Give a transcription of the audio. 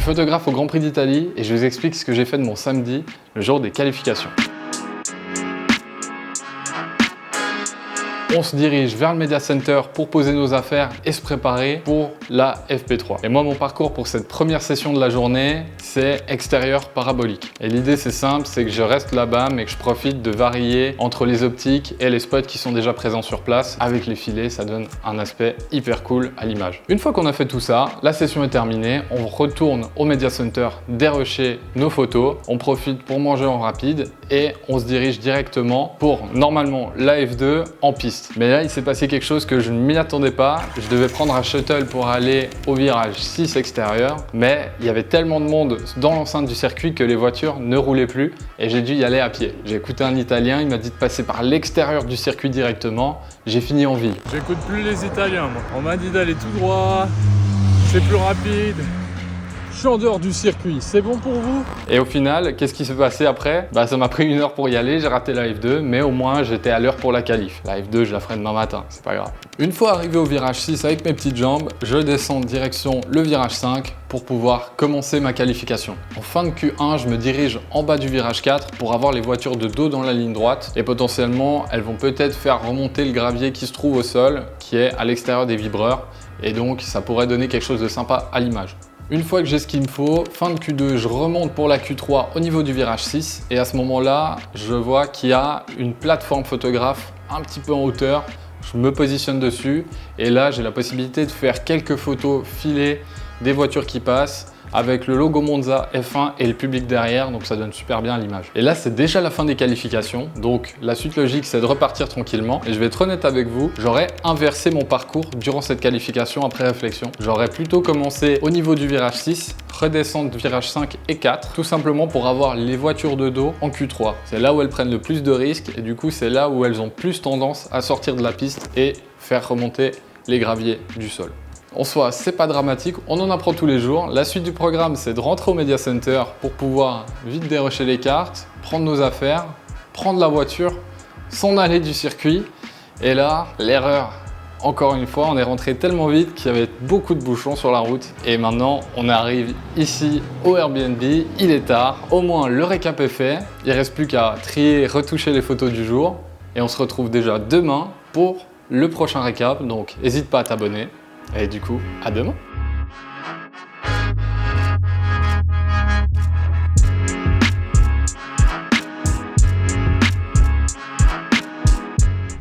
suis photographe au Grand Prix d'Italie et je vous explique ce que j'ai fait de mon samedi, le jour des qualifications. On se dirige vers le Media Center pour poser nos affaires et se préparer pour la FP3. Et moi, mon parcours pour cette première session de la journée, c'est extérieur parabolique. Et l'idée, c'est simple, c'est que je reste là-bas, mais que je profite de varier entre les optiques et les spots qui sont déjà présents sur place. Avec les filets, ça donne un aspect hyper cool à l'image. Une fois qu'on a fait tout ça, la session est terminée. On retourne au Media Center dérocher nos photos. On profite pour manger en rapide et on se dirige directement pour, normalement, la F2 en piste. Mais là, il s'est passé quelque chose que je ne m'y attendais pas. Je devais prendre un shuttle pour aller au virage 6 extérieur, mais il y avait tellement de monde dans l'enceinte du circuit que les voitures ne roulaient plus et j'ai dû y aller à pied. J'ai écouté un Italien, il m'a dit de passer par l'extérieur du circuit directement. J'ai fini en ville. J'écoute plus les Italiens, moi. On m'a dit d'aller tout droit, c'est plus rapide. Je suis en dehors du circuit, c'est bon pour vous? Et au final, qu'est-ce qui s'est passé après? Ça m'a pris 1 heure pour y aller, j'ai raté la F2, mais au moins j'étais à l'heure pour la qualif. La F2, je la ferai demain matin, c'est pas grave. Une fois arrivé au virage 6 avec mes petites jambes, je descends direction le virage 5 pour pouvoir commencer ma qualification. En fin de Q1, je me dirige en bas du virage 4 pour avoir les voitures de dos dans la ligne droite et potentiellement, elles vont peut-être faire remonter le gravier qui se trouve au sol, qui est à l'extérieur des vibreurs, et donc ça pourrait donner quelque chose de sympa à l'image. Une fois que j'ai ce qu'il me faut, fin de Q2, je remonte pour la Q3 au niveau du virage 6 et à ce moment-là, je vois qu'il y a une plateforme photographe un petit peu en hauteur. Je me positionne dessus et là, j'ai la possibilité de faire quelques photos filées des voitures qui passent avec le logo Monza F1 et le public derrière, donc ça donne super bien l'image. Et là, c'est déjà la fin des qualifications, donc la suite logique, c'est de repartir tranquillement. Et je vais être honnête avec vous, j'aurais inversé mon parcours durant cette qualification après réflexion. J'aurais plutôt commencé au niveau du virage 6, redescendre virage 5 et 4, tout simplement pour avoir les voitures de dos en Q3. C'est là où elles prennent le plus de risques et du coup, c'est là où elles ont plus tendance à sortir de la piste et faire remonter les graviers du sol. En soi, c'est pas dramatique, on en apprend tous les jours. La suite du programme, c'est de rentrer au Media Center pour pouvoir vite dérocher les cartes, prendre nos affaires, prendre la voiture, s'en aller du circuit. Et là, l'erreur, encore une fois, on est rentré tellement vite qu'il y avait beaucoup de bouchons sur la route. Et maintenant, on arrive ici au Airbnb, il est tard, au moins le récap est fait. Il reste plus qu'à trier, retoucher les photos du jour. Et on se retrouve déjà demain pour le prochain récap, donc n'hésite pas à t'abonner. Et du coup, à demain!